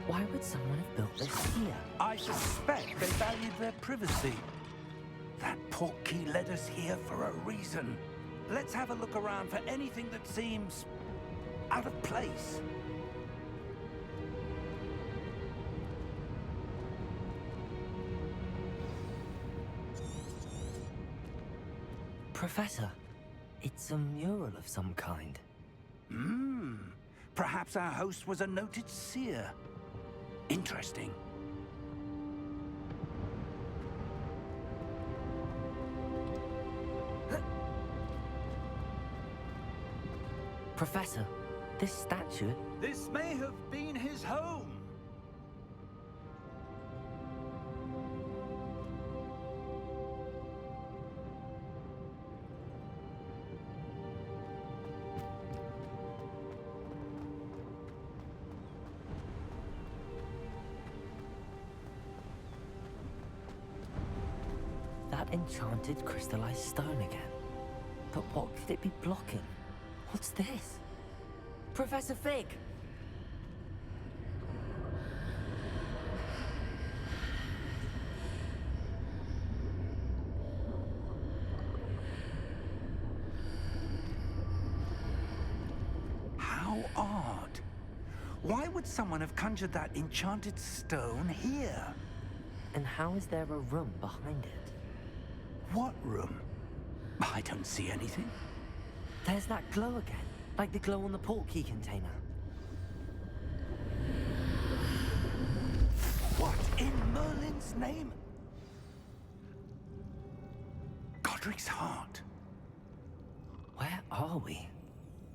Why would someone have built this here? I suspect they valued their privacy. That portkey led us here for a reason. Let's have a look around for anything that seems out of place. Professor, it's a mural of some kind. Perhaps our host was a noted seer. Interesting. Professor, this statue... This may have been his home. That enchanted crystallized stone again. But what could it be blocking? What's this? Professor Fig! How odd. Why would someone have conjured that enchanted stone here? And how is there a room behind it? What room? I don't see anything. There's that glow again, like the glow on the portkey container. What in Merlin's name? Godric's heart. Where are we?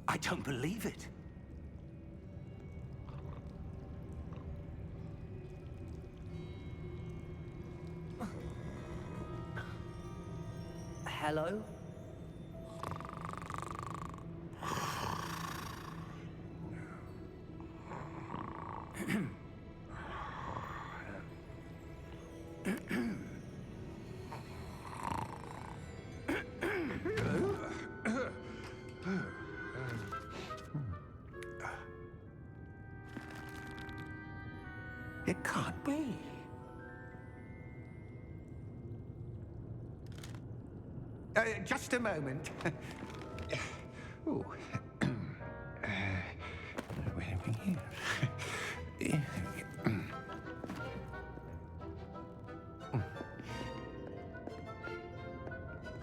I don't believe it. Hello? It can't be. Just a moment. Ooh. Where are we here?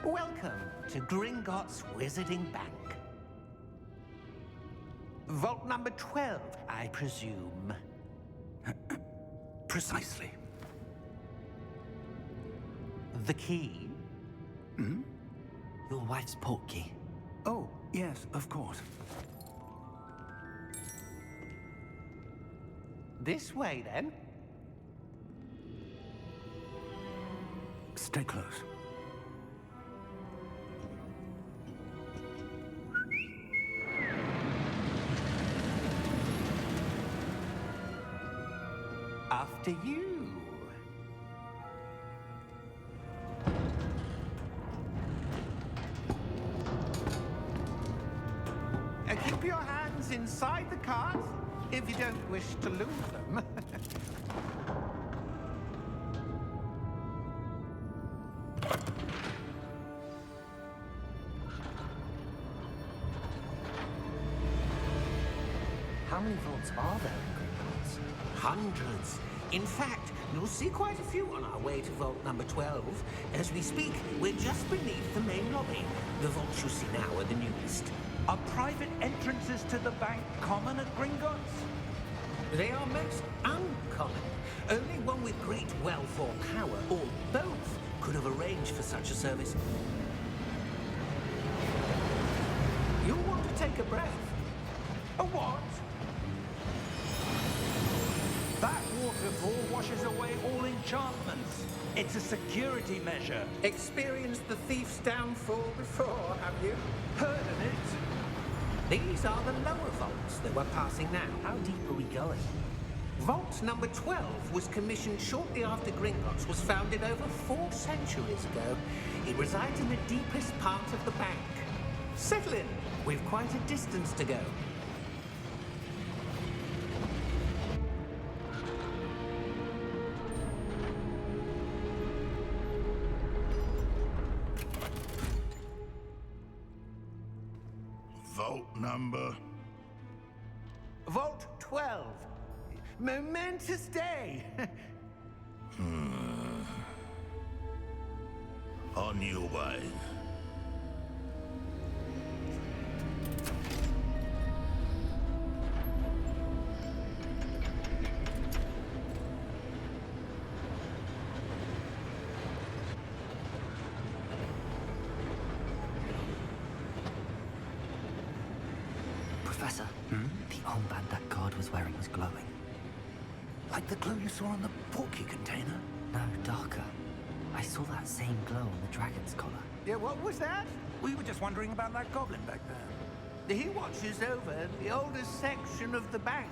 Welcome to Gringotts Wizarding Bank. Vault number 12, I presume. Precisely. The key? Your wife's portkey. Oh, yes, of course. This way, then. Stay close. After you. Keep your hands inside the cart if you don't wish to lose them. How many vaults are there in Gringotts? Hundreds. In fact, you'll see quite a few on our way to vault number 12. As we speak, we're just beneath the main lobby. The vaults you see now are the newest. Are private entrances to the bank common at Gringotts? They are most uncommon. Only one with great wealth or power, or both, could have arranged for such a service. You'll want to take a breath. A what? That waterfall washes away all enchantments. It's a security measure. Experienced the thief's downfall before, have you? Heard of it? These are the lower vaults that we're passing now. How deep are we going? Vault number 12 was commissioned shortly after Gringotts was founded over 4 centuries ago. It resides in the deepest part of the bank. Settle in. We've quite a distance to go. Vault number? Vault 12. Momentous day. On your way. Professor, the armband that guard was wearing was glowing. Like the glow you saw on the portkey container? No, darker. I saw that same glow on the dragon's collar. Yeah, what was that? We were just wondering about that goblin back there. He watches over the oldest section of the bank.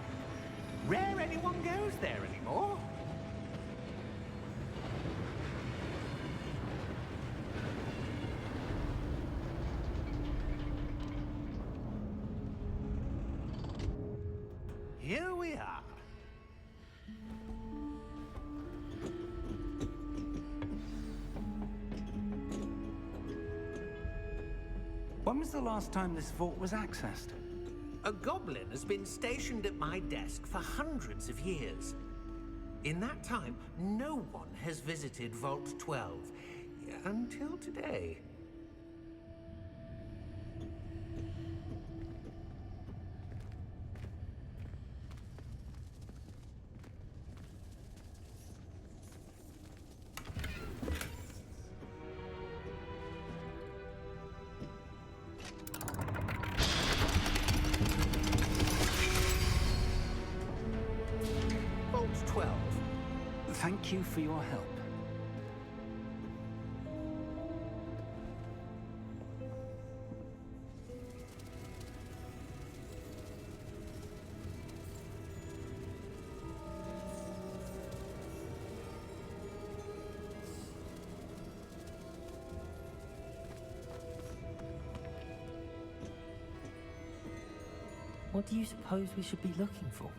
Rare anyone goes there anymore. Here we are. When was the last time this vault was accessed? A goblin has been stationed at my desk for hundreds of years. In that time, no one has visited Vault 12 until today. Vault 12. Thank you for your help. What do you suppose we should be looking for?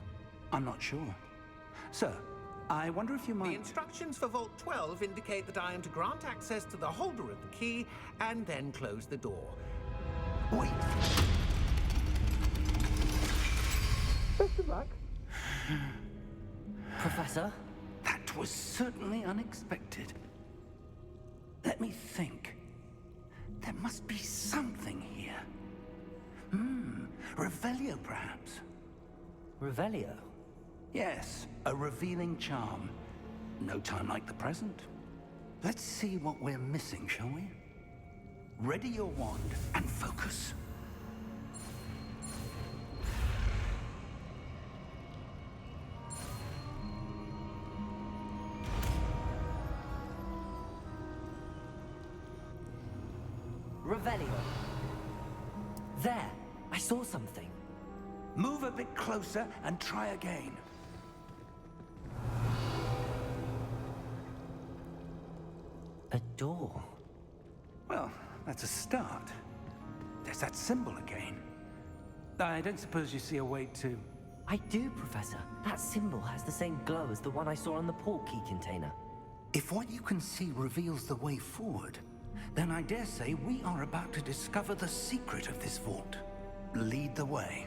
I'm not sure. Sir, I wonder if you The might... instructions for Vault 12 indicate that I am to grant access to the holder of the key and then close the door. Wait! Best of luck. Professor? That was certainly unexpected. Let me think. There must be something here. Revelio, perhaps? Revelio? Yes, a revealing charm. No time like the present. Let's see what we're missing, shall we? Ready your wand and focus. Revelio. There! I saw something. Move a bit closer and try again. A door. Well, that's a start. There's that symbol again. I don't suppose you see a way to... I do, Professor. That symbol has the same glow as the one I saw on the portkey container. If what you can see reveals the way forward, then I dare say we are about to discover the secret of this vault. Lead the way.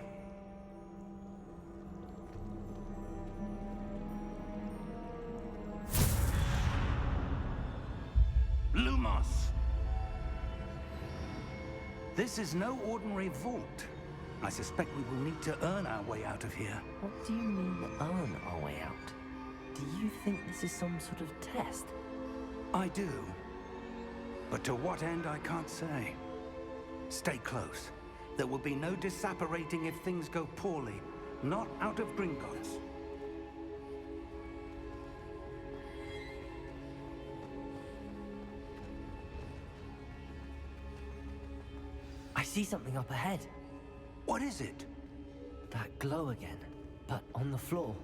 Lumos! This is no ordinary vault. I suspect we will need to earn our way out of here. What do you mean, earn our way out? Do you think this is some sort of test? I do. But to what end, I can't say. Stay close. There will be no disapparating if things go poorly. Not out of Gringotts. I see something up ahead. What is it? That glow again, but on the floor.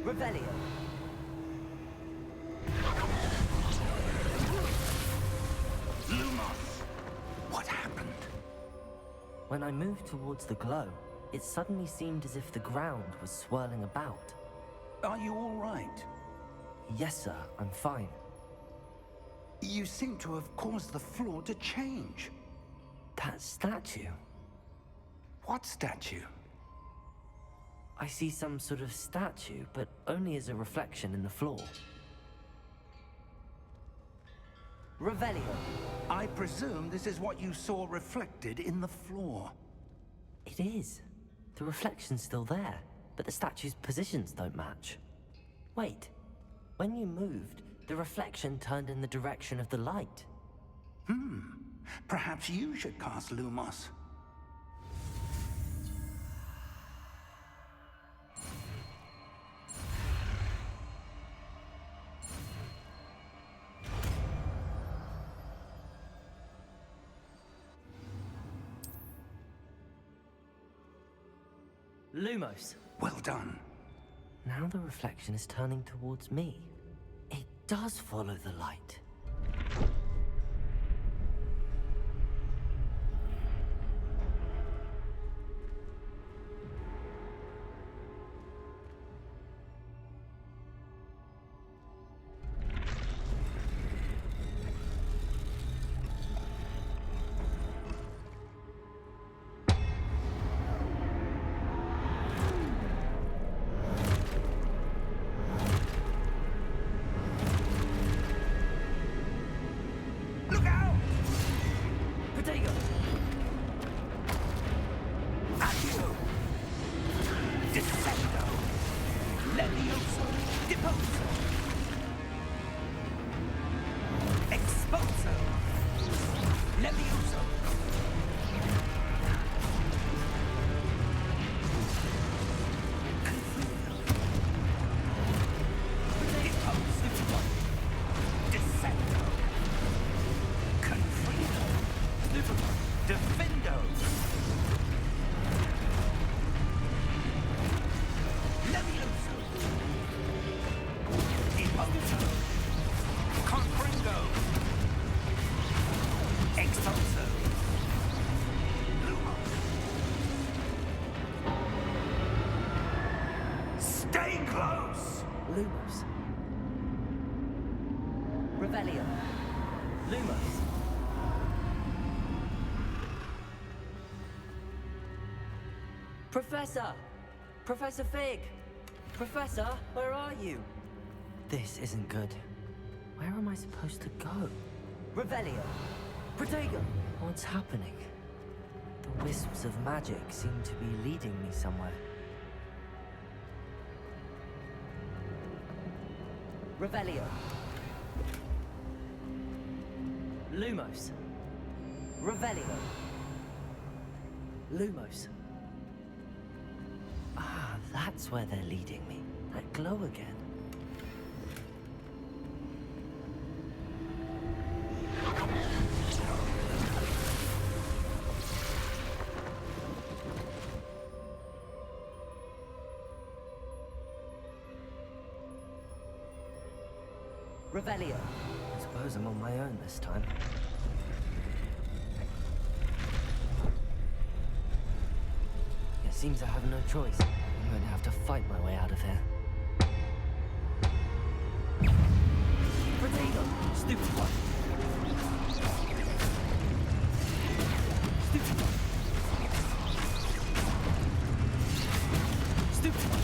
Revelio. Lumos! What happened? When I moved towards the glow, it suddenly seemed as if the ground was swirling about. Are you all right? Yes, sir, I'm fine. You seem to have caused the floor to change. That statue. What statue? I see some sort of statue, but only as a reflection in the floor. Revelio. I presume this is what you saw reflected in the floor. It is. The reflection's still there, but the statue's positions don't match. Wait. When you moved, the reflection turned in the direction of the light. Perhaps you should cast Lumos. Lumos. Well done. Now the reflection is turning towards me. It does follow the light. Look out! Potato! Accio! Descendo! Levioso! Deposo! Exposo! Levioso! Confuso! Deposo! Descendo! Confrido! Defendo! Levioso! Deposo! Confringo! Expulso! Lumos! Stay close! Lumos. Revelio. Lumos. Professor! Professor Fig! Professor, where are you? This isn't good. Where am I supposed to go? Revelio! Protego! What's happening? The wisps of magic seem to be leading me somewhere. Revelio! Lumos! Revelio! Lumos! Ah, that's where they're leading me. That glow again. Revelio. I suppose I'm on my own this time. It seems I have no choice. I'm going to have to fight my way out of here. Protego! Stupid one! Stupid one! Stupid one!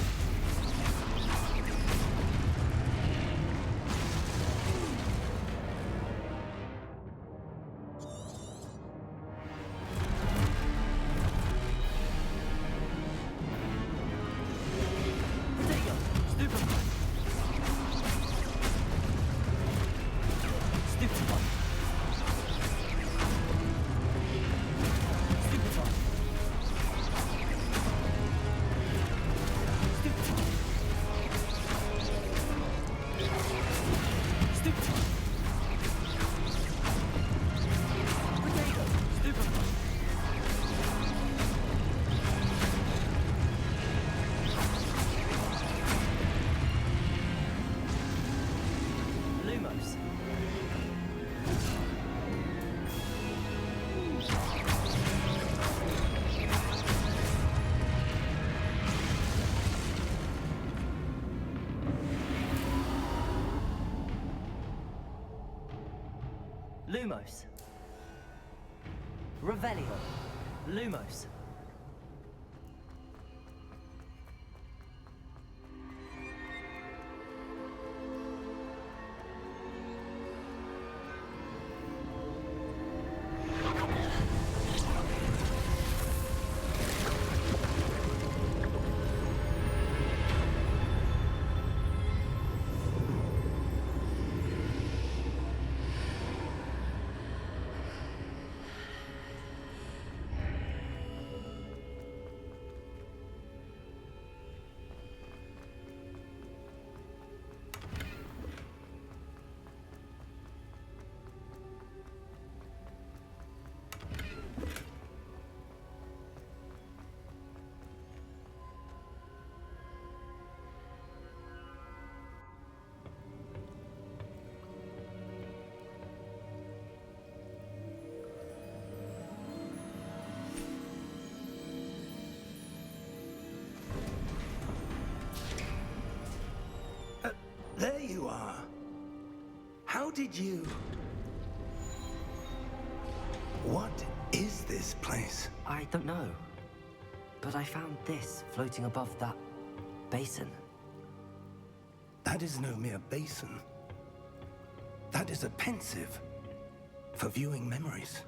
Protego! Stupid one! Stupid Lumos. Revelio. Lumos. There you are. How did you... What is this place? I don't know. But I found this floating above that basin. That is no mere basin. That is a pensive for viewing memories.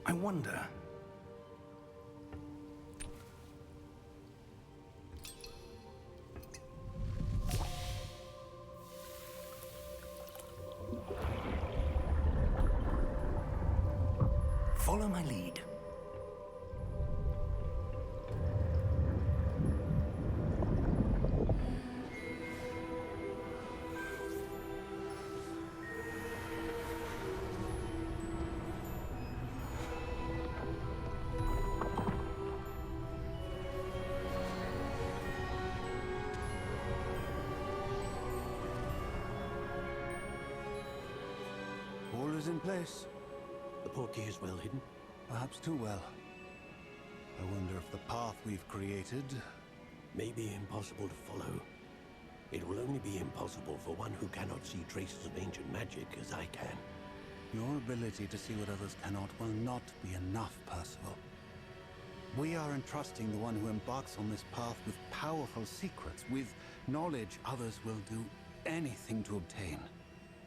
I wonder... Follow my lead. All is in place. The portkey is well hidden. Perhaps too well. I wonder if the path we've created... May be impossible to follow. It will only be impossible for one who cannot see traces of ancient magic as I can. Your ability to see what others cannot will not be enough, Percival. We are entrusting the one who embarks on this path with powerful secrets, with knowledge others will do anything to obtain.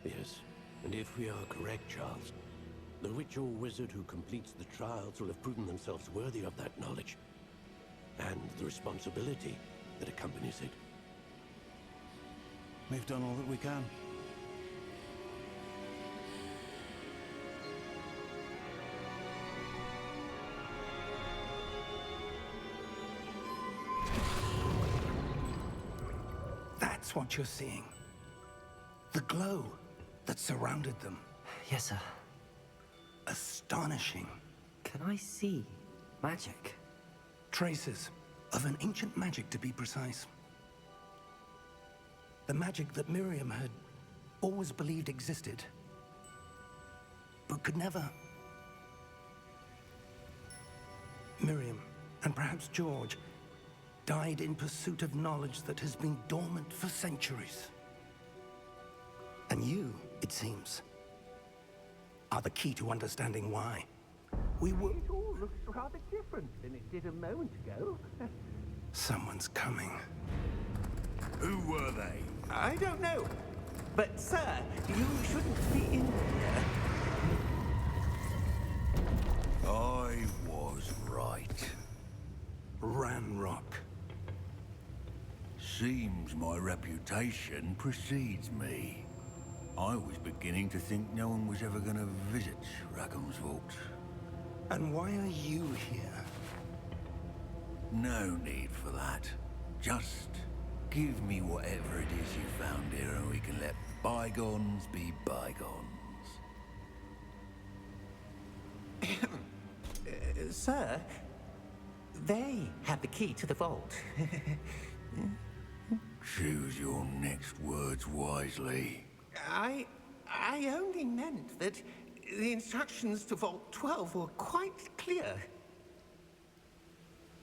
Yes, and if we are correct, Charles, the witch or wizard who completes the trials will have proven themselves worthy of that knowledge, and the responsibility that accompanies it. We've done all that we can. That's what you're seeing. The glow that surrounded them. Yes, sir. Astonishing. Can I see magic? Traces of an ancient magic, to be precise. The magic that Miriam had always believed existed, but could never. Miriam, and perhaps George, died in pursuit of knowledge that has been dormant for centuries. And you, it seems, are the key to understanding why. We were... It all looks rather different than it did a moment ago. Someone's coming. Who were they? I don't know. But, sir, you shouldn't be in here. I was right. Ranrock. Seems my reputation precedes me. I was beginning to think no one was ever going to visit Rackham's vault. And why are you here? No need for that. Just give me whatever it is you found here and we can let bygones be bygones. Sir, they have the key to the vault. Choose your next words wisely. I only meant that the instructions to Vault 12 were quite clear.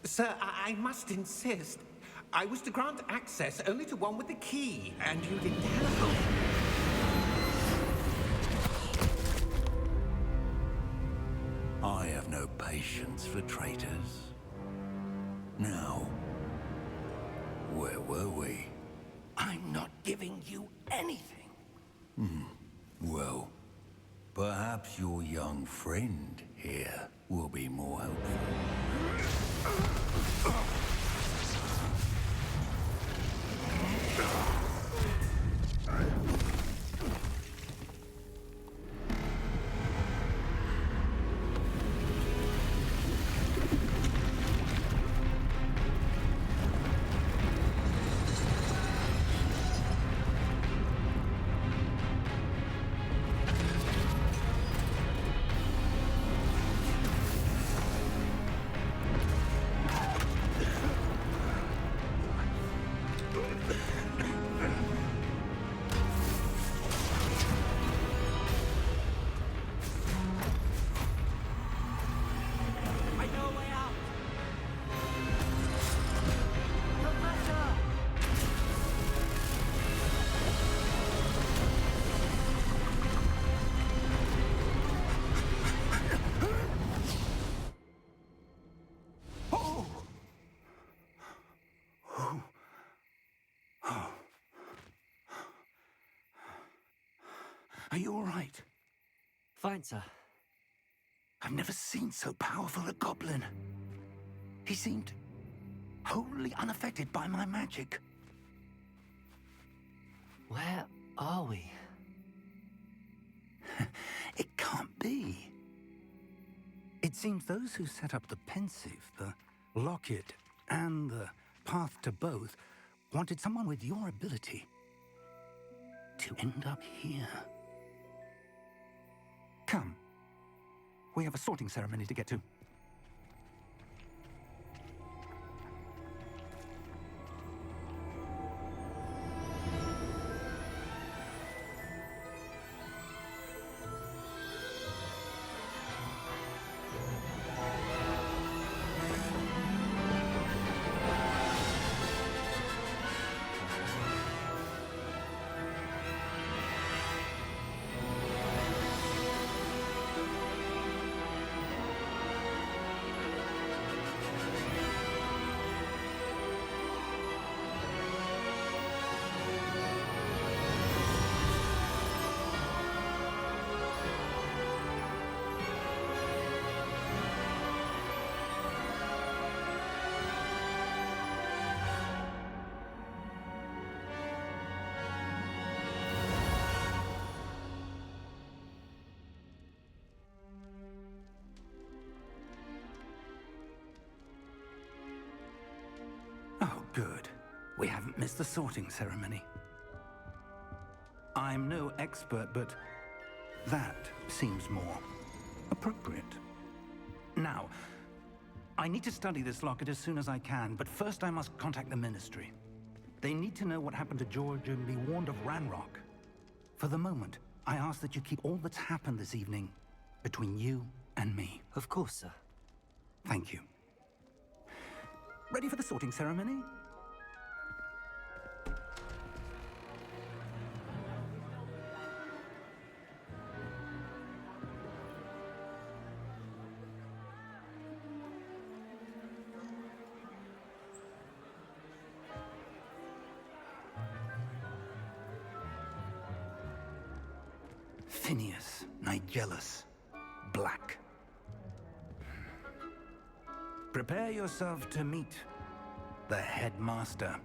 Sir, I must insist. I was to grant access only to one with the key, and you didn't have them. I have no patience for traitors. Now, where were we? I'm not giving you anything. Well, perhaps your young friend here will be more helpful. I know a way out! Professor! Are you all right? Fine, sir. I've never seen so powerful a goblin. He seemed wholly unaffected by my magic. Where are we? It can't be. It seems those who set up the pensive, the locket, and the path to both wanted someone with your ability to end up here. Come. We have a sorting ceremony to get to. Oh, good. We haven't missed the sorting ceremony. I'm no expert, but that seems more appropriate. Now, I need to study this locket as soon as I can, but first I must contact the Ministry. They need to know what happened to George and be warned of Ranrock. For the moment, I ask that you keep all that's happened this evening between you and me. Of course, sir. Thank you. Ready for the sorting ceremony? Phineas, Nigellus, Black. Prepare yourself to meet the headmaster.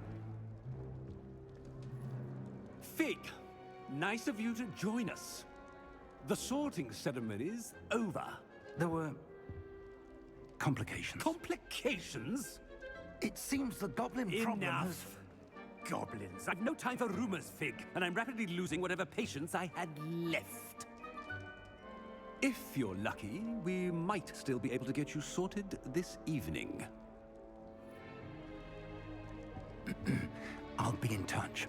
Fig, nice of you to join us. The sorting ceremony's over. There were complications. Complications? It seems the goblin problem has... Enough! Goblins. I've no time for rumors, Fig, and I'm rapidly losing whatever patience I had left. If you're lucky, we might still be able to get you sorted this evening. I'll be in touch.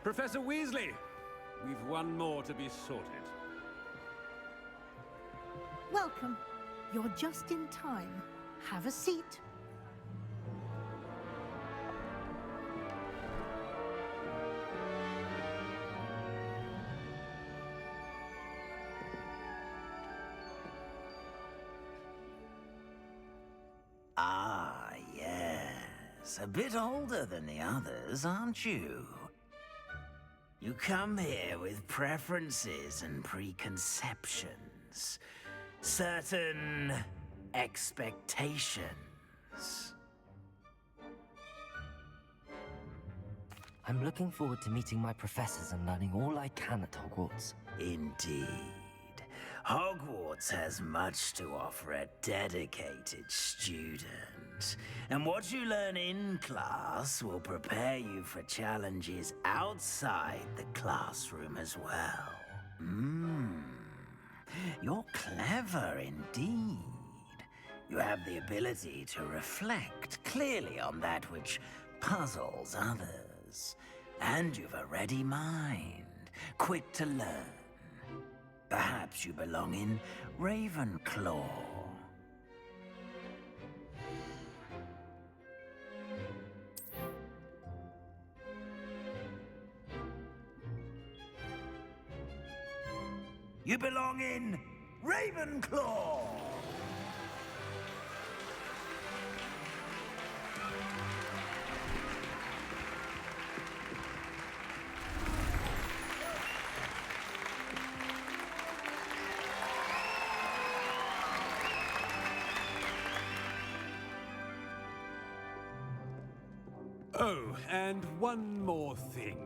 Professor Weasley, we've one more to be sorted. Welcome. You're just in time. Have a seat. Ah, yes. A bit older than the others, aren't you? You come here with preferences and preconceptions. Certain expectations. I'm looking forward to meeting my professors and learning all I can at Hogwarts. Indeed. Hogwarts has much to offer a dedicated student. And what you learn in class will prepare you for challenges outside the classroom as well. You're clever indeed. You have the ability to reflect clearly on that which puzzles others. And you've a ready mind, quick to learn. Perhaps you belong in Ravenclaw. You belong in Ravenclaw! Oh, and one more thing.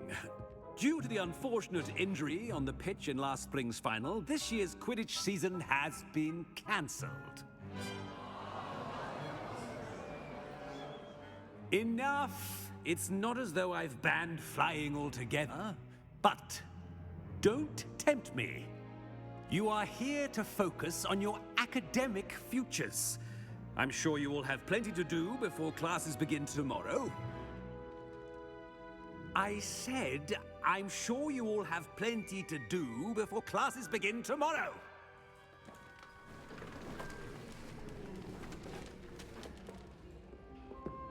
Due to the unfortunate injury on the pitch in last spring's final, this year's Quidditch season has been cancelled. Enough! It's not as though I've banned flying altogether. But don't tempt me. You are here to focus on your academic futures. I'm sure you all have plenty to do before classes begin tomorrow. I said, I'm sure you all have plenty to do before classes begin tomorrow.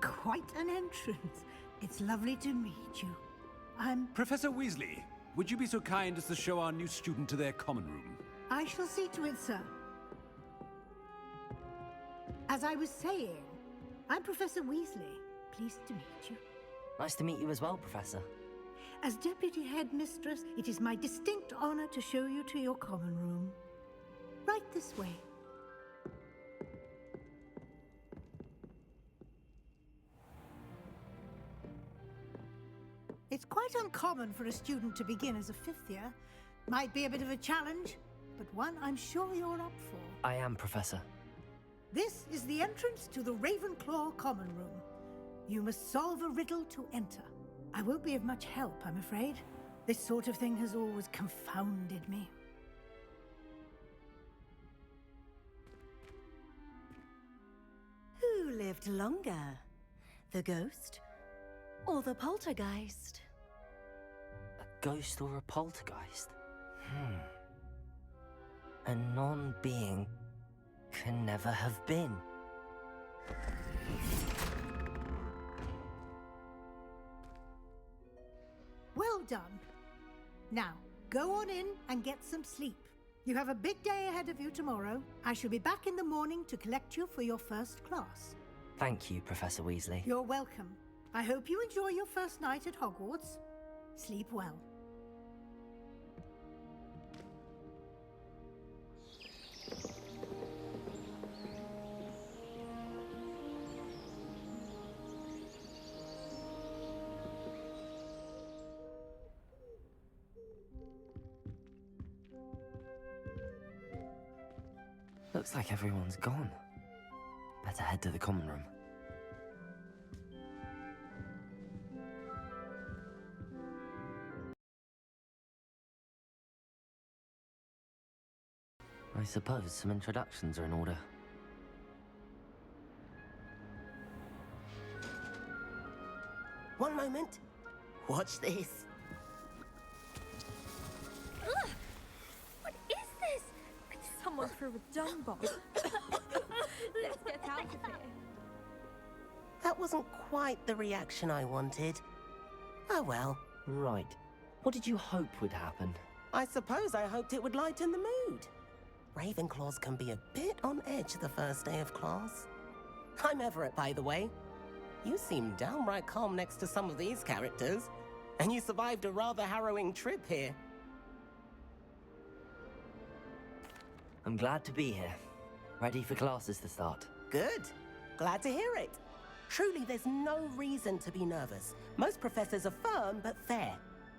Quite an entrance. It's lovely to meet you. Professor Weasley, would you be so kind as to show our new student to their common room? I shall see to it, sir. As I was saying, I'm Professor Weasley. Pleased to meet you. Nice to meet you as well, Professor. As Deputy Headmistress, it is my distinct honor to show you to your common room. Right this way. It's quite uncommon for a student to begin as a fifth year. Might be a bit of a challenge, but one I'm sure you're up for. I am, Professor. This is the entrance to the Ravenclaw common room. You must solve a riddle to enter. I won't be of much help, I'm afraid. This sort of thing has always confounded me. Who lived longer? The ghost or the poltergeist? A ghost or a poltergeist? A non-being can never have been. Well done. Now, go on in and get some sleep. You have a big day ahead of you tomorrow. I shall be back in the morning to collect you for your first class. Thank you, Professor Weasley. You're welcome. I hope you enjoy your first night at Hogwarts. Sleep well. Looks like everyone's gone. Better head to the common room. I suppose some introductions are in order. One moment. Watch this. Ugh! What is this? Could someone through a dung bomb. Let's get out of here. That wasn't quite the reaction I wanted. Oh well. Right. What did you hope would happen? I suppose I hoped it would lighten the mood. Ravenclaws can be a bit on edge the first day of class. I'm Everett, by the way. You seem downright calm next to some of these characters, and you survived a rather harrowing trip here. I'm glad to be here. Ready for classes to start. Good. Glad to hear it. Truly, there's no reason to be nervous. Most professors are firm but fair.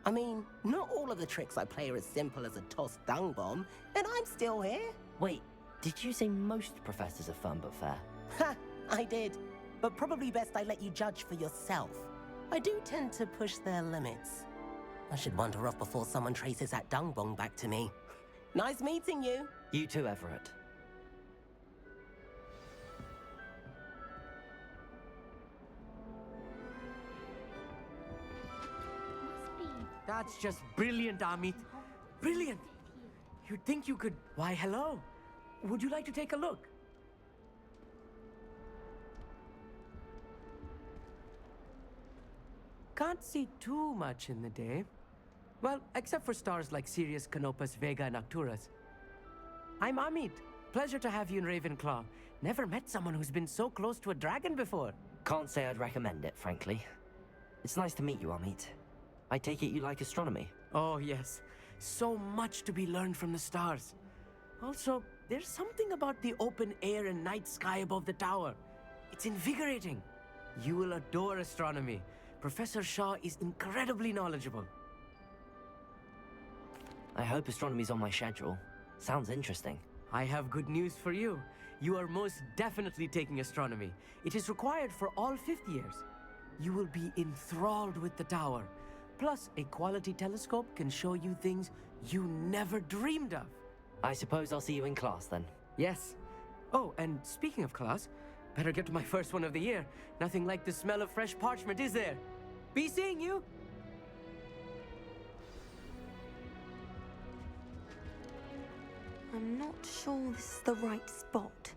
I mean, not all of the tricks I play are as simple as a tossed dung bomb, and I'm still here. Wait, did you say most professors are fun but fair? Ha! I did. But probably best I let you judge for yourself. I do tend to push their limits. I should wander off before someone traces that dung bomb back to me. Nice meeting you. You too, Everett. That's just brilliant, Amit. Brilliant. You'd think you could... Why, hello. Would you like to take a look? Can't see too much in the day. Well, except for stars like Sirius, Canopus, Vega, and Arcturus. I'm Amit. Pleasure to have you in Ravenclaw. Never met someone who's been so close to a dragon before. Can't say I'd recommend it, frankly. It's nice to meet you, Amit. I take it you like astronomy? Oh, yes. So much to be learned from the stars. Also, there's something about the open air and night sky above the tower. It's invigorating. You will adore astronomy. Professor Shaw is incredibly knowledgeable. I hope astronomy's on my schedule. Sounds interesting. I have good news for you. You are most definitely taking astronomy. It is required for all 5th years. You will be enthralled with the tower. Plus, a quality telescope can show you things you never dreamed of. I suppose I'll see you in class then. Yes. Oh, and speaking of class, better get to my first one of the year. Nothing like the smell of fresh parchment, is there? Be seeing you! I'm not sure this is the right spot.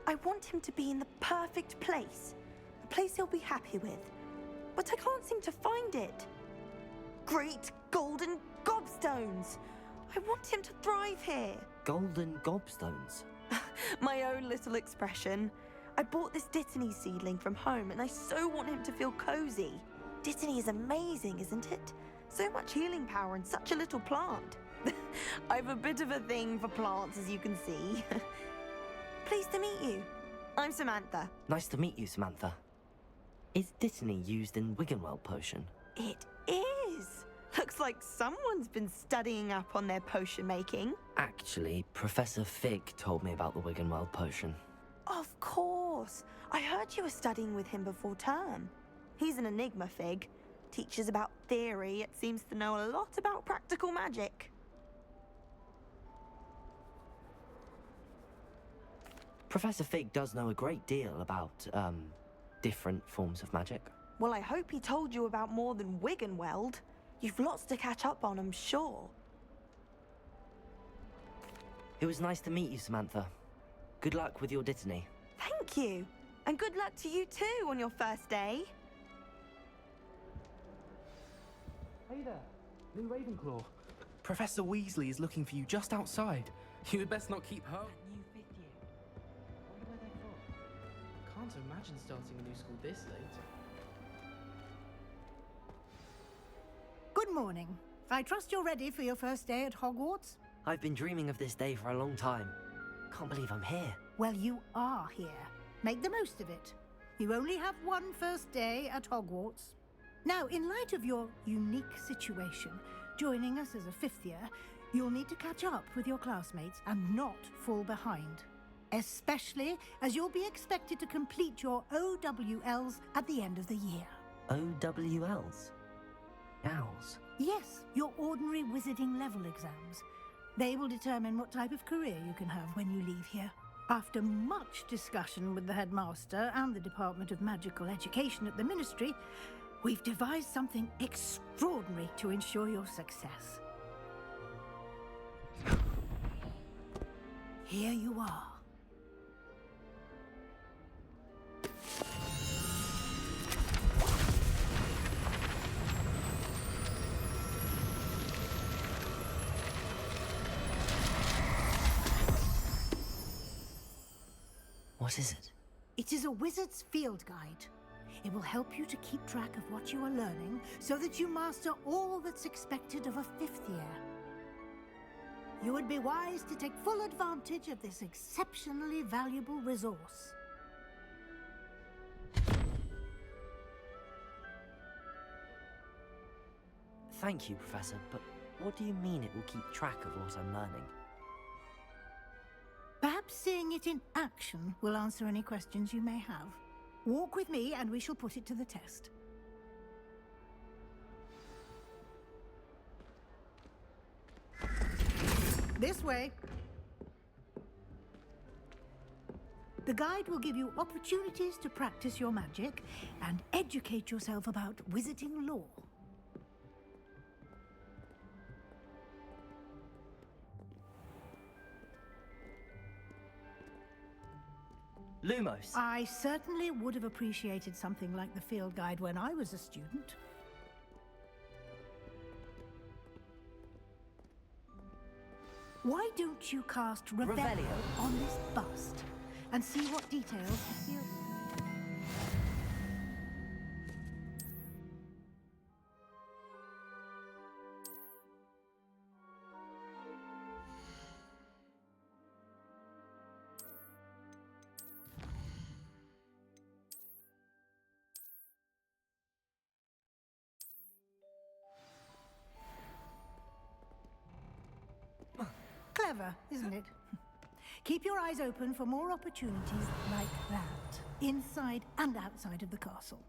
I want him to be in the perfect place. A place he'll be happy with. But I can't seem to find it. Great golden gobstones! I want him to thrive here. Golden gobstones? My own little expression. I bought this Dittany seedling from home and I so want him to feel cozy. Dittany is amazing, isn't it? So much healing power in such a little plant. I've a bit of a thing for plants, as you can see. Pleased to meet you. I'm Samantha. Nice to meet you, Samantha. Is Dittany used in Wiggenweld potion? It is. Looks like someone's been studying up on their potion making. Actually, Professor Fig told me about the Wiggenweld potion. Of course. I heard you were studying with him before term. He's an enigma, Fig. Teaches about theory, yet seems to know a lot about practical magic. Professor Fig does know a great deal about, different forms of magic. Well, I hope he told you about more than Wiggenweld. You've lots to catch up on, I'm sure. It was nice to meet you, Samantha. Good luck with your Dittany. Thank you. And good luck to you too on your first day. Hey there, New Ravenclaw. Professor Weasley is looking for you just outside. You'd best not keep her. New 5th year. Wonder where they're from. Can't imagine starting a new school this late. Good morning. I trust you're ready for your first day at Hogwarts? I've been dreaming of this day for a long time. Can't believe I'm here. Well, you are here. Make the most of it. You only have one first day at Hogwarts. Now, in light of your unique situation, joining us as a 5th year, you'll need to catch up with your classmates and not fall behind. Especially as you'll be expected to complete your OWLs at the end of the year. OWLs? Owls? Yes, your ordinary wizarding level exams. They will determine what type of career you can have when you leave here. After much discussion with the headmaster and the Department of Magical Education at the Ministry, we've devised something extraordinary to ensure your success. here you are. What is it? It is a wizard's field guide. It will help you to keep track of what you are learning so that you master all that's expected of a 5th year. You would be wise to take full advantage of this exceptionally valuable resource. Thank you, Professor, but what do you mean it will keep track of what I'm learning? Perhaps seeing it in action will answer any questions you may have. Walk with me and we shall put it to the test. This way. The guide will give you opportunities to practice your magic and educate yourself about wizarding lore. Lumos. I certainly would have appreciated something like the field guide when I was a student. Why don't you cast Revelio on this bust and see what details you feel? Clever, isn't it? Keep your eyes open for more opportunities like that, inside and outside of the castle.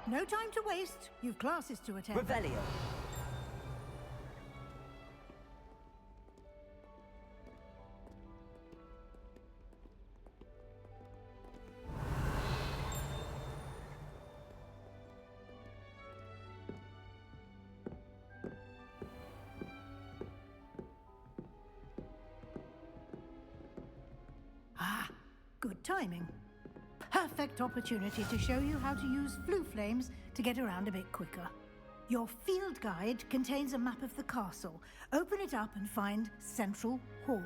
No time to waste. You've classes to attend. Revelio. Good timing. Perfect opportunity to show you how to use flue flames to get around a bit quicker. Your field guide contains a map of the castle. Open it up and find Central Hall.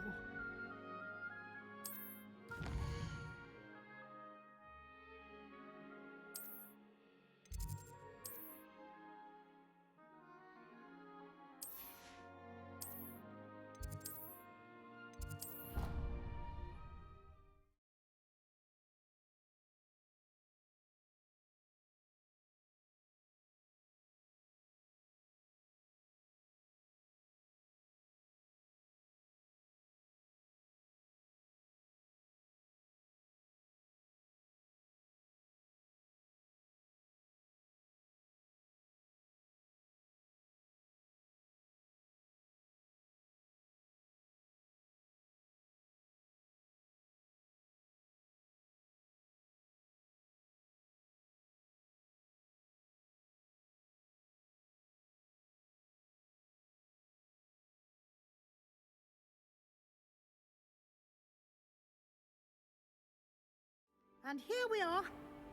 And here we are.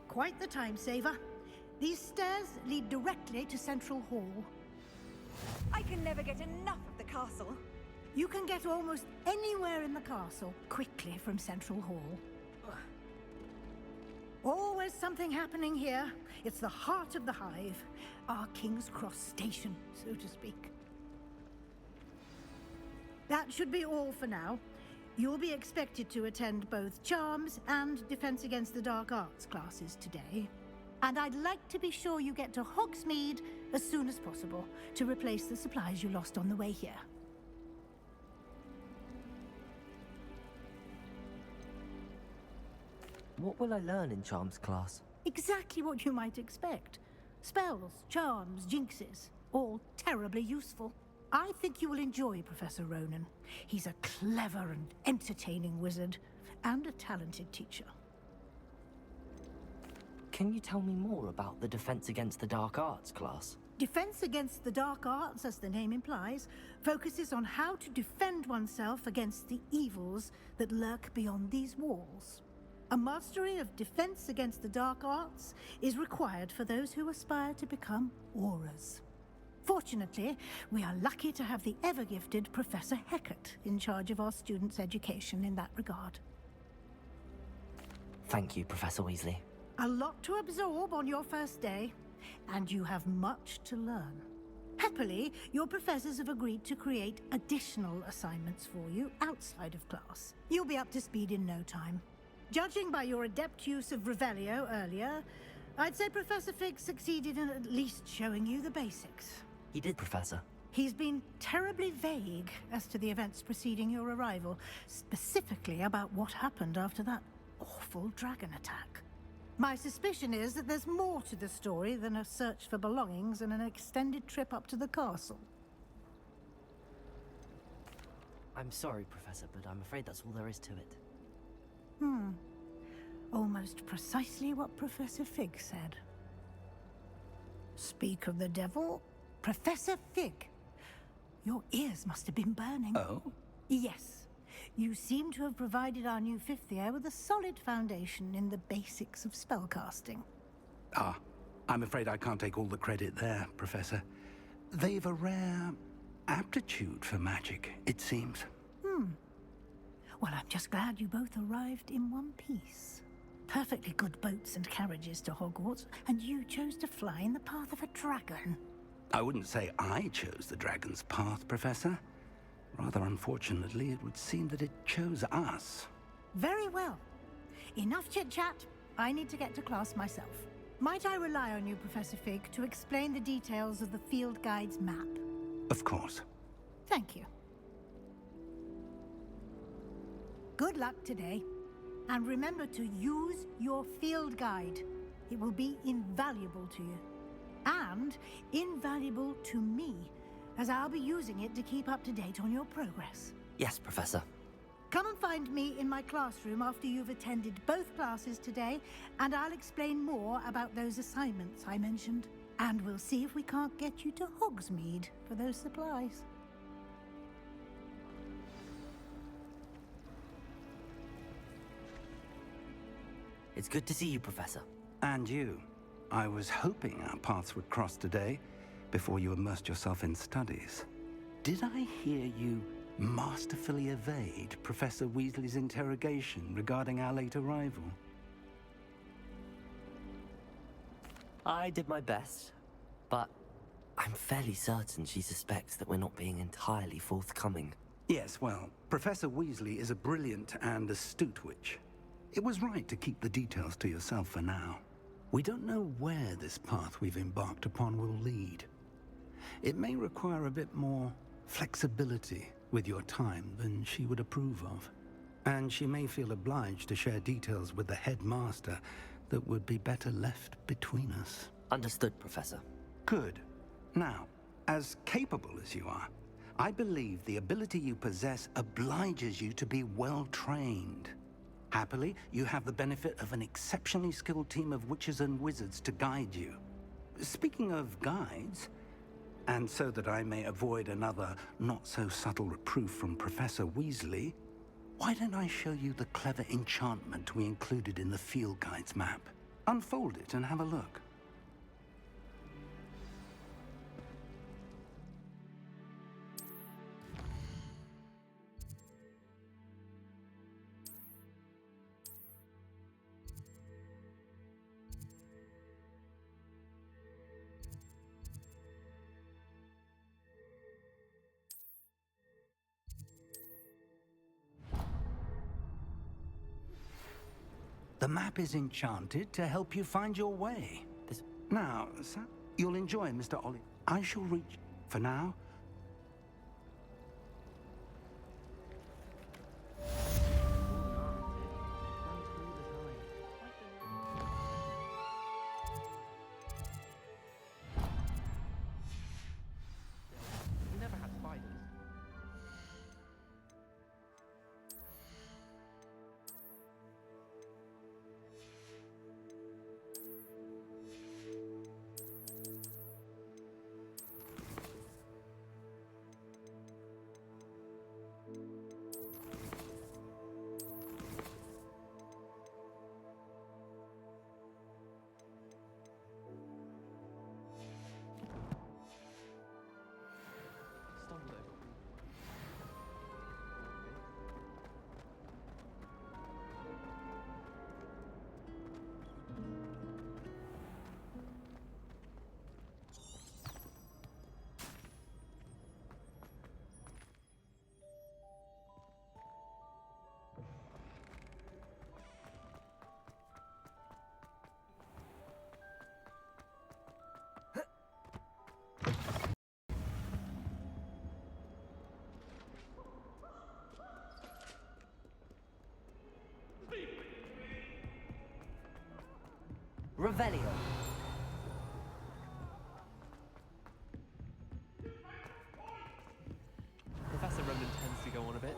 Quite the time saver. These stairs lead directly to Central Hall. I can never get enough of the castle. You can get almost anywhere in the castle quickly from Central Hall. Always something happening here. It's the heart of the hive. Our King's Cross station, so to speak. That should be all for now. You'll be expected to attend both Charms and Defense Against the Dark Arts classes today. And I'd like to be sure you get to Hogsmeade as soon as possible to replace the supplies you lost on the way here. What will I learn in Charms class? Exactly what you might expect. Spells, charms, jinxes, all terribly useful. I think you will enjoy Professor Ronan. He's a clever and entertaining wizard, and a talented teacher. Can you tell me more about the Defense Against the Dark Arts class? Defense Against the Dark Arts, as the name implies, focuses on how to defend oneself against the evils that lurk beyond these walls. A mastery of Defense Against the Dark Arts is required for those who aspire to become Aurors. Fortunately, we are lucky to have the ever-gifted Professor Hecat in charge of our students' education in that regard. Thank you, Professor Weasley. A lot to absorb on your first day, and you have much to learn. Happily, your professors have agreed to create additional assignments for you outside of class. You'll be up to speed in no time. Judging by your adept use of Revelio earlier, I'd say Professor Fig succeeded in at least showing you the basics. He did, Professor. He's been terribly vague as to the events preceding your arrival, specifically about what happened after that awful dragon attack. My suspicion is that there's more to the story than a search for belongings and an extended trip up to the castle. I'm sorry, Professor, but I'm afraid that's all there is to it. Almost precisely what Professor Fig said. Speak of the devil, Professor Fig. Your ears must have been burning. Oh? Yes. You seem to have provided our new fifth year with a solid foundation in the basics of spellcasting. Ah, I'm afraid I can't take all the credit there, Professor. They've a rare aptitude for magic, it seems. Well, I'm just glad you both arrived in one piece. Perfectly good boats and carriages to Hogwarts, and you chose to fly in the path of a dragon. I wouldn't say I chose the dragon's path, Professor. Rather unfortunately, it would seem that it chose us. Very well. Enough chit-chat. I need to get to class myself. Might I rely on you, Professor Fig, to explain the details of the field guide's map? Of course. Thank you. Good luck today. And remember to use your field guide. It will be invaluable to you. And invaluable to me, as I'll be using it to keep up to date on your progress. Yes, Professor. Come and find me in my classroom after you've attended both classes today, and I'll explain more about those assignments I mentioned. And we'll see if we can't get you to Hogsmeade for those supplies. It's good to see you, Professor. And you. I was hoping our paths would cross today, before you immersed yourself in studies. Did I hear you masterfully evade Professor Weasley's interrogation regarding our late arrival? I did my best, but I'm fairly certain she suspects that we're not being entirely forthcoming. Yes, well, Professor Weasley is a brilliant and astute witch. It was right to keep the details to yourself for now. We don't know where this path we've embarked upon will lead. It may require a bit more flexibility with your time than she would approve of. And she may feel obliged to share details with the headmaster that would be better left between us. Understood, Professor. Good. Now, as capable as you are, I believe the ability you possess obliges you to be well trained. Happily, you have the benefit of an exceptionally skilled team of witches and wizards to guide you. Speaking of guides, and so that I may avoid another not-so-subtle reproof from Professor Weasley, why don't I show you the clever enchantment we included in the field guide's map? Unfold it and have a look. The map is enchanted to help you find your way. Now, sir, you'll enjoy Mr. Ollie. I shall reach for now. We never had spiders. Revelio. Professor Ronan tends to go on a bit.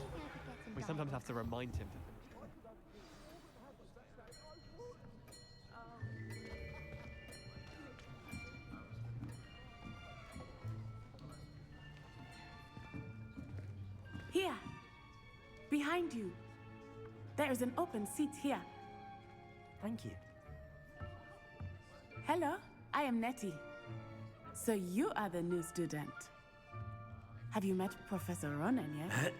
We sometimes have to remind him to finish. Here. Behind you. There is an open seat here. Thank you. Hello, I am Nettie. So you are the new student. Have you met Professor Ronan yet?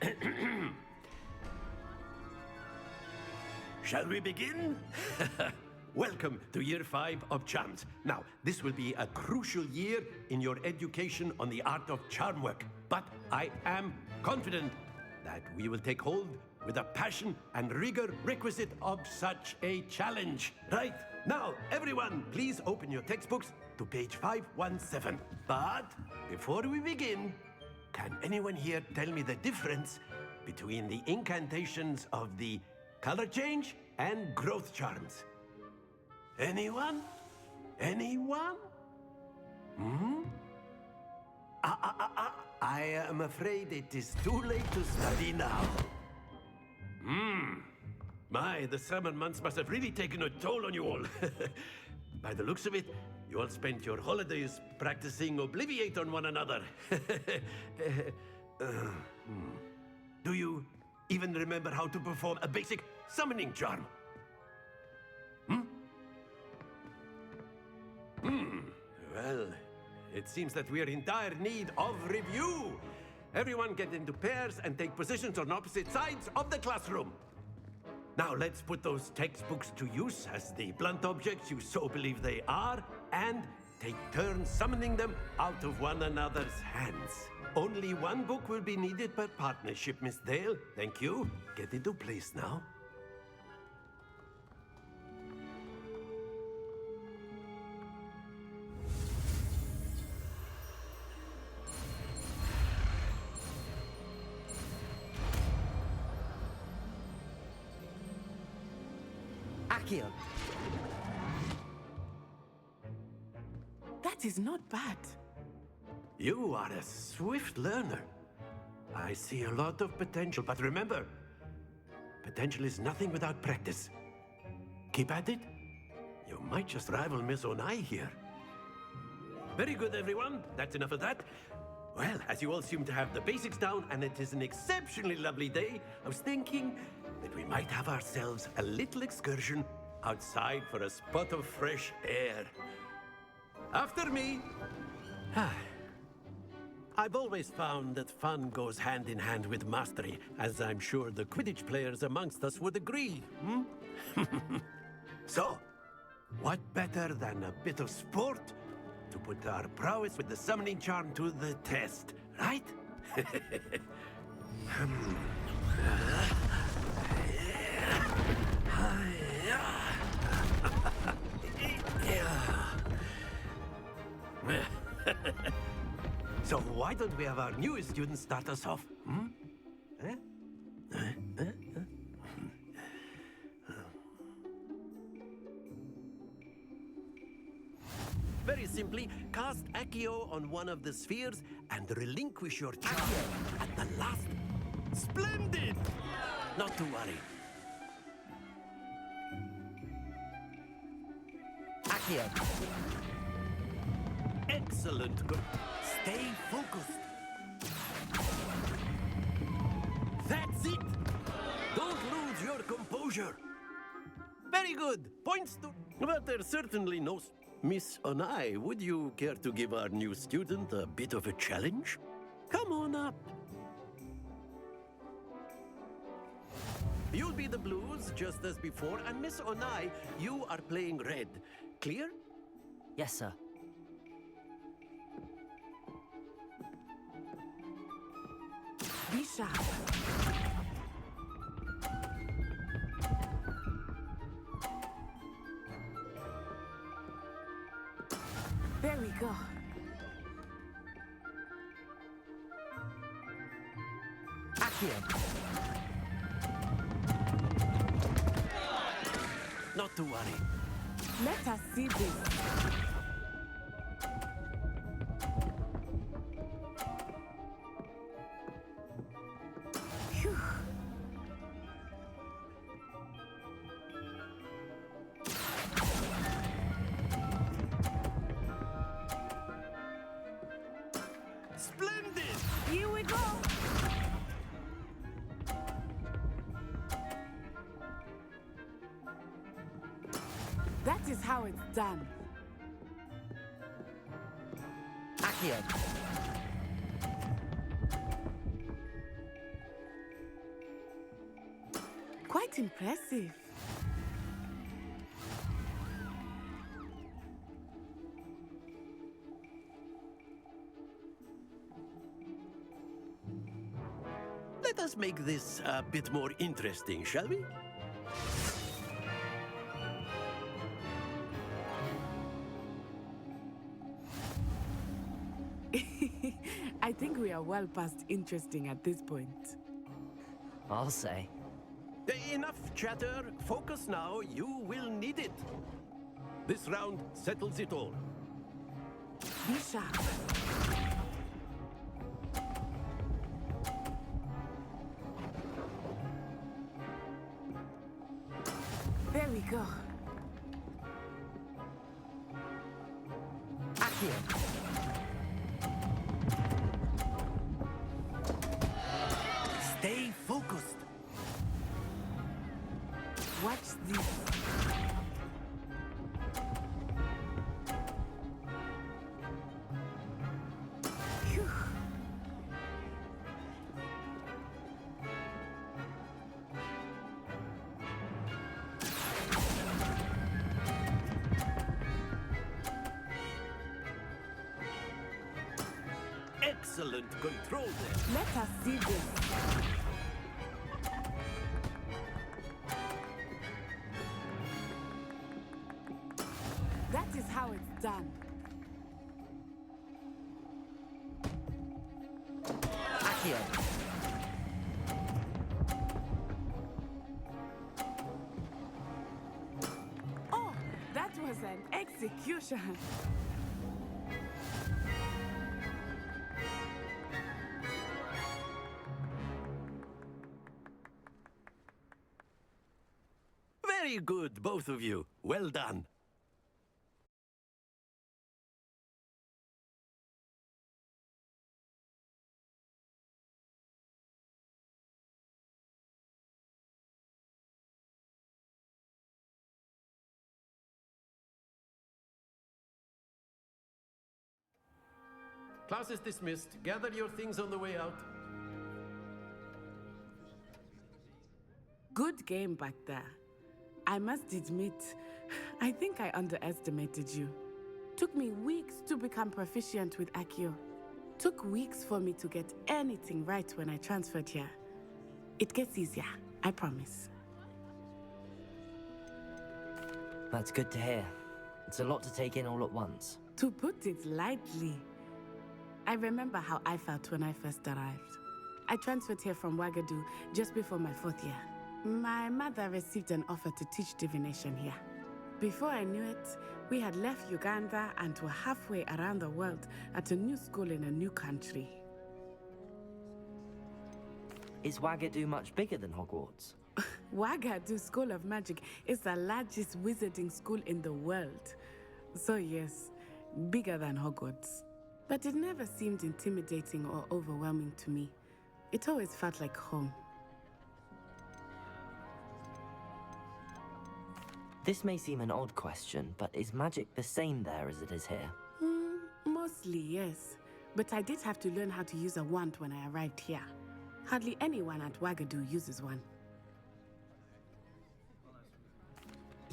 Shall we begin? Welcome to Year 5 of Charms. Now, this will be a crucial year in your education on the art of charm work. But I am confident that we will take hold with the passion and rigor requisite of such a challenge. Right, now, everyone, please open your textbooks to page 517. But before we begin, can anyone here tell me the difference between the incantations of the color change and growth charms? Anyone? Anyone? Hmm? I am afraid it is too late to study now. My, the summer months must have really taken a toll on you all. By the looks of it, you all spent your holidays practicing Obliviate on one another. Do you even remember how to perform a basic summoning charm? Well, it seems that we are in dire need of review. Everyone get into pairs and take positions on opposite sides of the classroom. Now let's put those textbooks to use as the blunt objects you so believe they are, and take turns summoning them out of one another's hands. Only one book will be needed per partnership, Miss Dale. Thank you. Get into place now. Accio. That is not bad. You are a swift learner. I see a lot of potential, but remember, potential is nothing without practice. Keep at it. You might just rival Miss Onai here. Very good, everyone. That's enough of that. Well, as you all seem to have the basics down, and it is an exceptionally lovely day, I was thinking that we might have ourselves a little excursion outside for a spot of fresh air. After me. I've always found that fun goes hand in hand with mastery, as I'm sure the Quidditch players amongst us would agree. So, what better than a bit of sport to put our prowess with the summoning charm to the test, right? So why don't we have our newest student start us off? Very simply, cast Accio on one of the spheres and relinquish your charm at the last. Splendid! Not to worry. Accio. Excellent. Good. Stay focused. That's it. Don't lose your composure. Very good. Points to... But there's certainly no... Miss Onai, would you care to give our new student a bit of a challenge? Come on up. You'll be the blues, just as before, and Miss Onai, you are playing red. Clear? Yes, sir. Be sharp. There we go. Accio. Not to worry. Let us see this. Phew. Splendid! Here we go. That is how it's done. Accio. Quite impressive. Let us make this a bit more interesting, shall we? I think we are well past interesting at this point. I'll say. Enough chatter. Focus now. You will need it. This round settles it all. Be sharp. There we go. Accio. Stay focused. Watch this. Phew. Excellent control there. Let us see this. That is how it's done. Accio. Oh, that was an execution. Very good, both of you. Well done. Class is dismissed. Gather your things on the way out. Good game back there. I must admit, I think I underestimated you. Took me weeks to become proficient with Accio. Took weeks for me to get anything right when I transferred here. It gets easier, I promise. That's good to hear. It's a lot to take in all at once. To put it lightly, I remember how I felt when I first arrived. I transferred here from Wagadu just before my 4th year. My mother received an offer to teach divination here. Before I knew it, we had left Uganda and were halfway around the world at a new school in a new country. Is Wagadu much bigger than Hogwarts? Wagadu School of Magic is the largest wizarding school in the world. So yes, bigger than Hogwarts. But it never seemed intimidating or overwhelming to me. It always felt like home. This may seem an odd question, but is magic the same there as it is here? Mostly, yes. But I did have to learn how to use a wand when I arrived here. Hardly anyone at Wagadu uses one.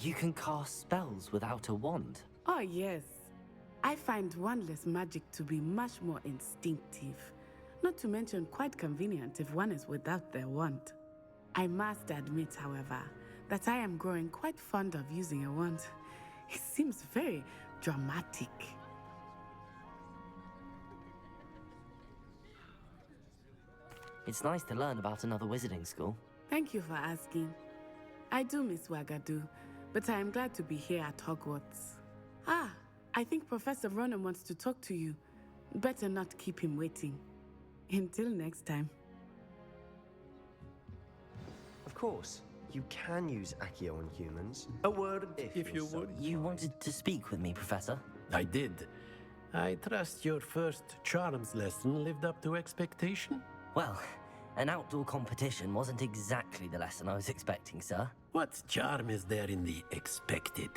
You can cast spells without a wand? Oh, yes. I find wandless magic to be much more instinctive. Not to mention quite convenient if one is without their wand. I must admit, however, that I am growing quite fond of using a wand. It seems very dramatic. It's nice to learn about another wizarding school. Thank you for asking. I do miss Wagadu, but I am glad to be here at Hogwarts. Ah, I think Professor Ronan wants to talk to you. Better not keep him waiting. Until next time. Of course, you can use Accio on humans. A word if you would. You wanted to speak with me, Professor? I did. I trust your first charms lesson lived up to expectation? Well, an outdoor competition wasn't exactly the lesson I was expecting, sir. What charm is there in the expected?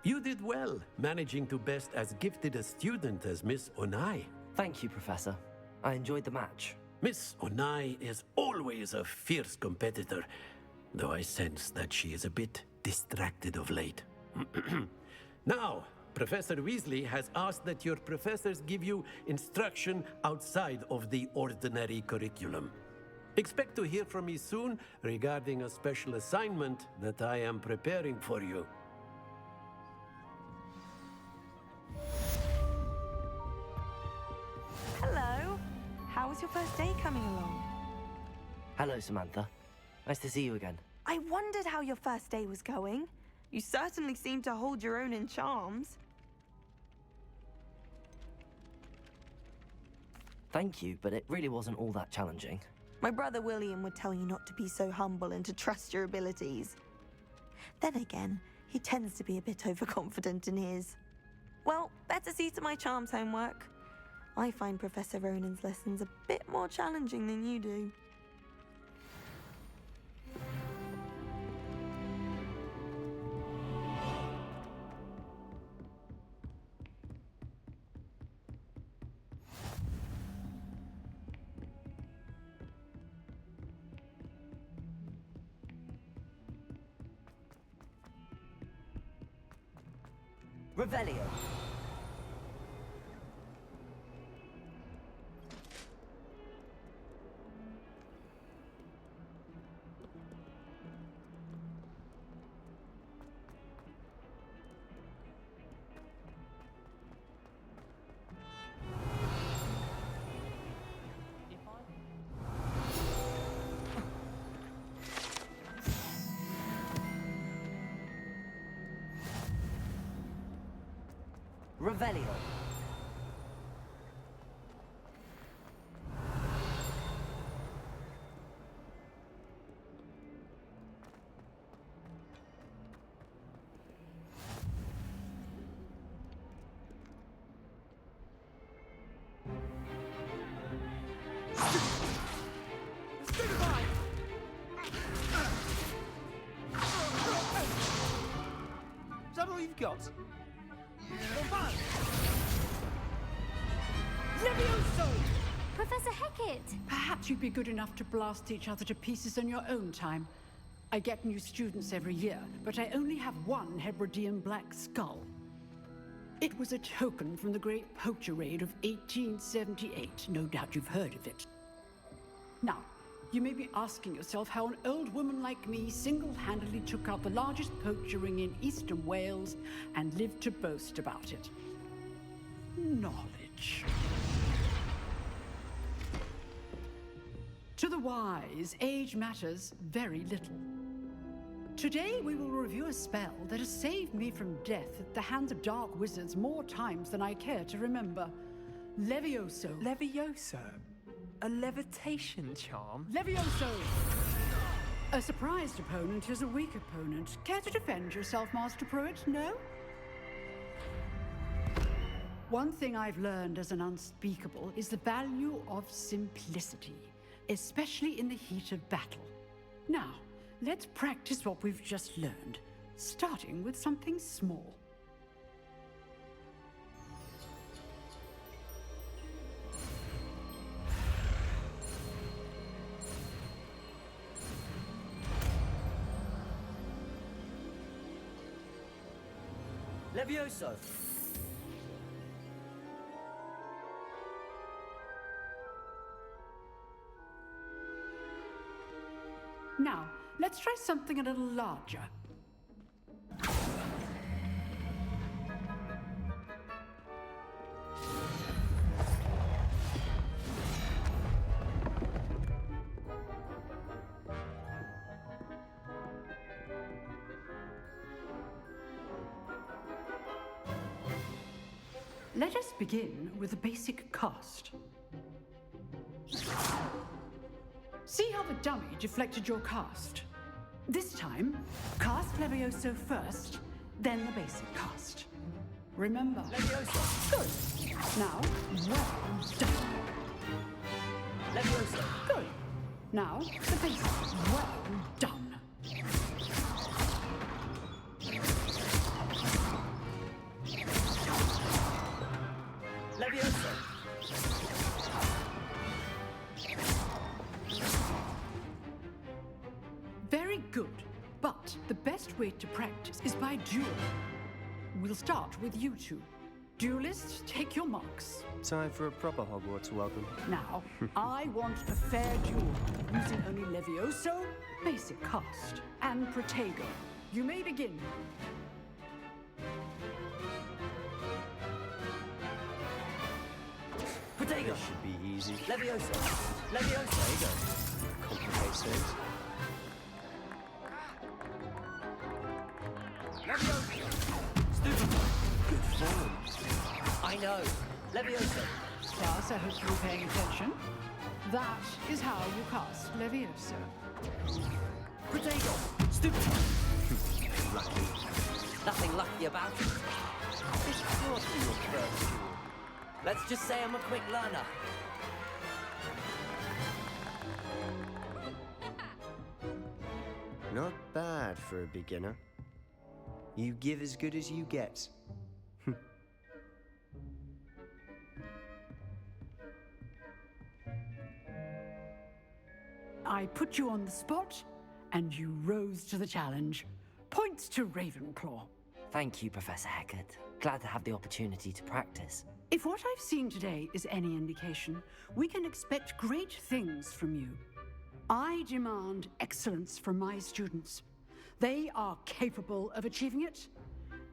You did well, managing to best as gifted a student as Miss Onai. Thank you, Professor. I enjoyed the match. Miss Onai is always a fierce competitor, though I sense that she is a bit distracted of late. Now, Professor Weasley has asked that your professors give you instruction outside of the ordinary curriculum. Expect to hear from me soon regarding a special assignment that I am preparing for you. Hello. How was your first day coming along? Hello, Samantha. Nice to see you again. I wondered how your first day was going. You certainly seem to hold your own in charms. Thank you, but it really wasn't all that challenging. My brother William would tell you not to be so humble and to trust your abilities. Then again, he tends to be a bit overconfident in his. Well, better see to my charms homework. I find Professor Ronan's lessons a bit more challenging than you do. Revelio. Revelio. Is that all you've got? Levioso! Professor Hecat! Perhaps you'd be good enough to blast each other to pieces in your own time. I get new students every year, but I only have one Hebridean black skull. It was a token from the Great Poacher Raid of 1878. No doubt you've heard of it. Now, you may be asking yourself how an old woman like me single-handedly took out the largest poacher ring in eastern Wales and lived to boast about it. Knowledge. To the wise, age matters very little. Today we will review a spell that has saved me from death at the hands of dark wizards more times than I care to remember. Levioso. Levioso? A levitation charm? Levioso! A surprised opponent is a weak opponent. Care to defend yourself, Master Pruitt? No? One thing I've learned as an unspeakable is the value of simplicity, especially in the heat of battle. Now, let's practice what we've just learned, starting with something small. Levioso. Now, let's try something a little larger. Let us begin with the basic cast. See how the dummy deflected your cast? This time, cast Levioso first, then the basic cast. Remember. Levioso. Good. Now, well done. Levioso. Good. Now, the basic. Well done. Levioso. Very good. But the best way to practice is by duel. We'll start with you two. Duelists, take your marks. Time for a proper Hogwarts welcome. Now, I want a fair duel, using only Levioso, basic cast, and Protego. You may begin. Protego. This should be easy. Levioso. Levioso. Complicates things. Levioso. Stupefy. Good form. I know. Levioso. Class, I hope you're paying attention. That is how you cast Levioso. Protego. Stupefy. Lucky. Nothing lucky about it. This can't be your first duel. Let's just say I'm a quick learner. Not bad for a beginner. You give as good as you get. I put you on the spot, and you rose to the challenge. Points to Ravenclaw. Thank you, Professor Hecat. Glad to have the opportunity to practice. If what I've seen today is any indication, we can expect great things from you. I demand excellence from my students. They are capable of achieving it,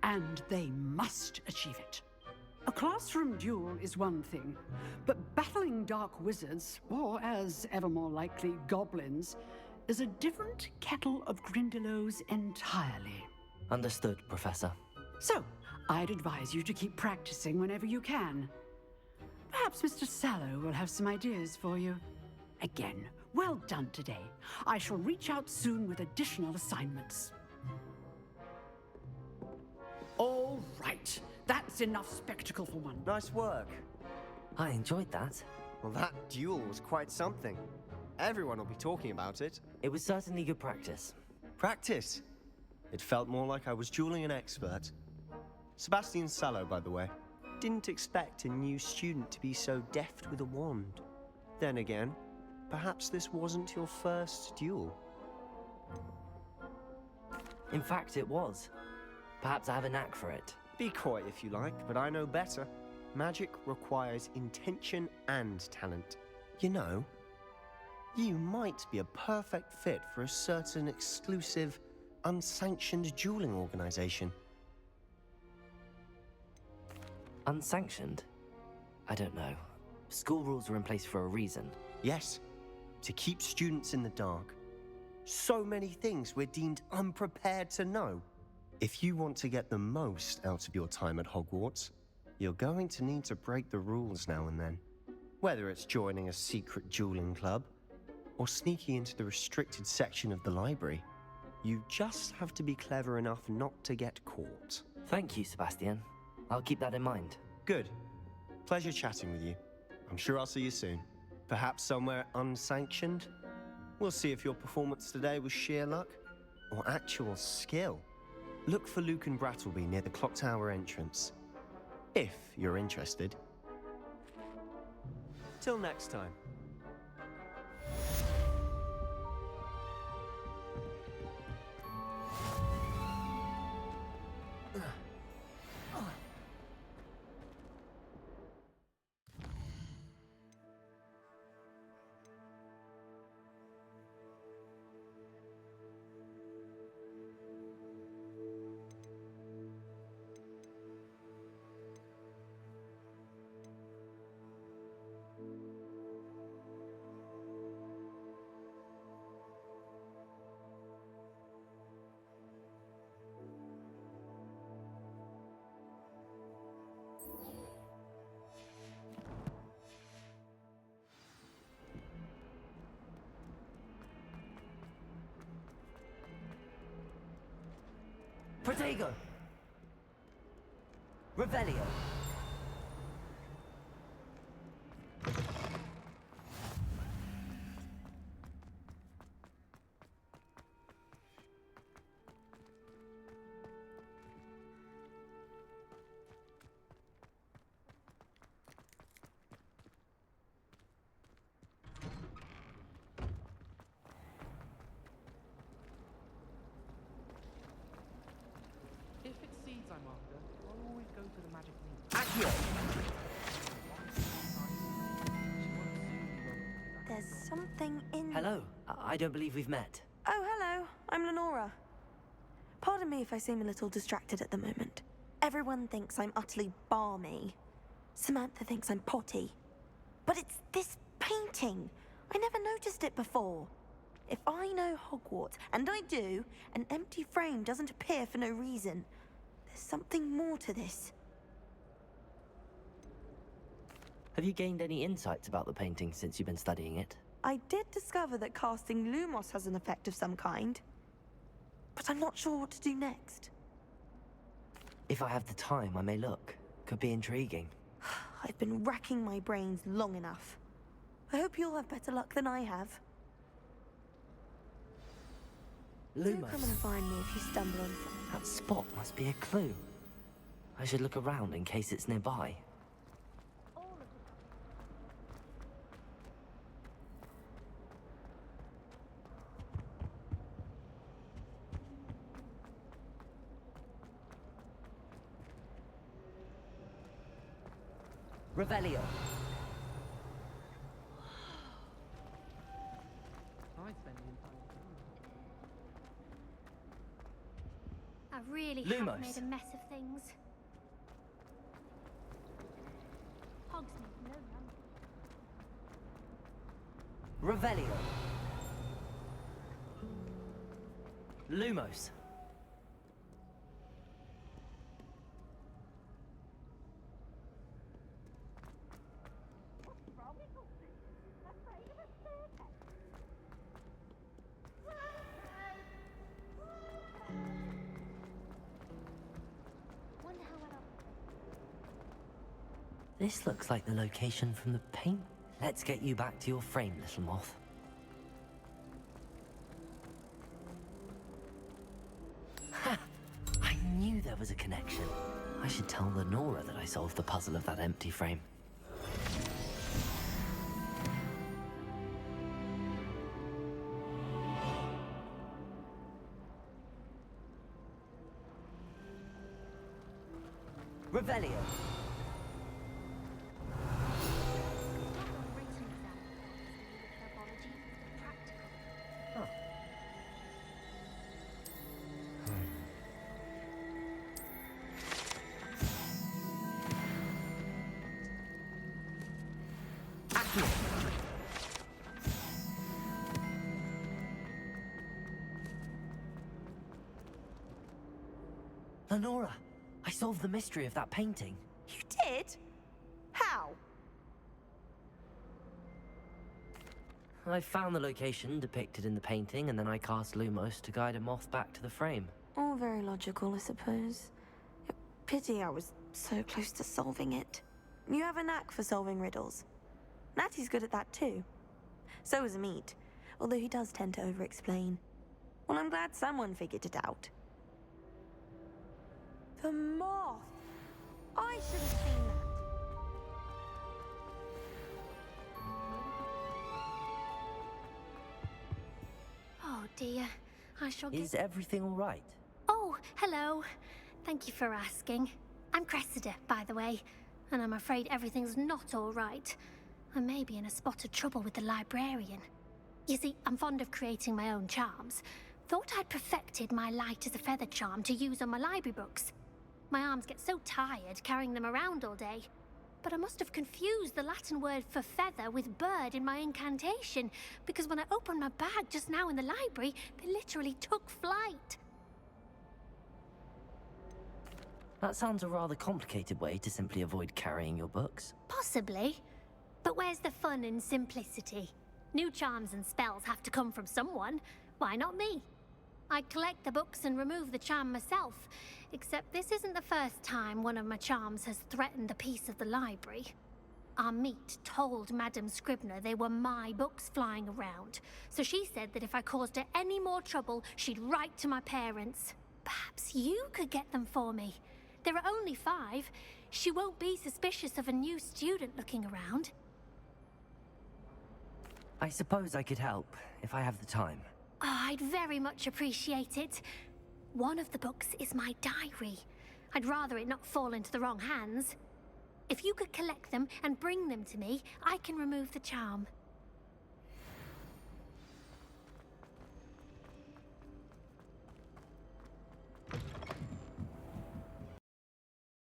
and they must achieve it. A classroom duel is one thing, but battling dark wizards, or as ever more likely, goblins, is a different kettle of Grindylows entirely. Understood, Professor. So, I'd advise you to keep practicing whenever you can. Perhaps Mr. Sallow will have some ideas for you. Again, well done today. I shall reach out soon with additional assignments. All right. That's enough spectacle for one. Nice work. I enjoyed that. Well, that duel was quite something. Everyone will be talking about it. It was certainly good practice. Practice? It felt more like I was dueling an expert. Sebastian Sallow, by the way. Didn't expect a new student to be so deft with a wand. Then again, perhaps this wasn't your first duel. In fact, it was. Perhaps I have a knack for it. Be coy if you like, but I know better. Magic requires intention and talent. You know, you might be a perfect fit for a certain exclusive, unsanctioned dueling organization. Unsanctioned? I don't know. School rules are in place for a reason. Yes, to keep students in the dark. So many things we're deemed unprepared to know. If you want to get the most out of your time at Hogwarts, you're going to need to break the rules now and then. Whether it's joining a secret dueling club, or sneaking into the restricted section of the library, you just have to be clever enough not to get caught. Thank you, Sebastian. I'll keep that in mind. Good. Pleasure chatting with you. I'm sure I'll see you soon. Perhaps somewhere unsanctioned? We'll see if your performance today was sheer luck, or actual skill. Look for Luke and Brattleby near the clock tower entrance. If you're interested. Till next time. Protego! Revelio! If it's seeds I'm after, I'll always go for the magic meat. Accio! There's something in... Hello. I don't believe we've met. Oh, hello. I'm Lenora. Pardon me if I seem a little distracted at the moment. Everyone thinks I'm utterly balmy. Samantha thinks I'm potty. But it's this painting. I never noticed it before. If I know Hogwarts, and I do, an empty frame doesn't appear for no reason. There's something more to this. Have you gained any insights about the painting since you've been studying it? I did discover that casting Lumos has an effect of some kind. But I'm not sure what to do next. If I have the time, I may look. Could be intriguing. I've been racking my brains long enough. I hope you'll have better luck than I have. Do come and find me if you stumble on something. That spot must be a clue. I should look around in case it's nearby. Revelio. I really Lumos. have made a mess of things. Hogsmeade, no number. Revelio. Lumos. This looks like the location from the paint. Let's get you back to your frame, little moth. Ha! I knew there was a connection. I should tell Lenora that I solved the puzzle of that empty frame. Revelio. Lenora, I solved the mystery of that painting. You did? How? I found the location depicted in the painting, and then I cast Lumos to guide a moth back to the frame. All very logical, I suppose. Pity I was so close to solving it. You have a knack for solving riddles. Natty's good at that too. So is Amit, although he does tend to over-explain. Well, I'm glad someone figured it out. The moth! I should have seen that. Oh dear, I shall get... Is everything all right? Oh, hello. Thank you for asking. I'm Cressida, by the way, and I'm afraid everything's not all right. I may be in a spot of trouble with the librarian. You see, I'm fond of creating my own charms. Thought I'd perfected my light as a feather charm to use on my library books. My arms get so tired carrying them around all day. But I must have confused the Latin word for feather with bird in my incantation, because when I opened my bag just now in the library, they literally took flight. That sounds a rather complicated way to simply avoid carrying your books. Possibly. But where's the fun in simplicity? New charms and spells have to come from someone. Why not me? I collect the books and remove the charm myself, except this isn't the first time one of my charms has threatened the peace of the library. Our meet told Madame Scribner they were my books flying around, so she said that if I caused her any more trouble, she'd write to my parents. Perhaps you could get them for me. There are only 5. She won't be suspicious of a new student looking around. I suppose I could help, if I have the time. Oh, I'd very much appreciate it. One of the books is my diary. I'd rather it not fall into the wrong hands. If you could collect them and bring them to me, I can remove the charm.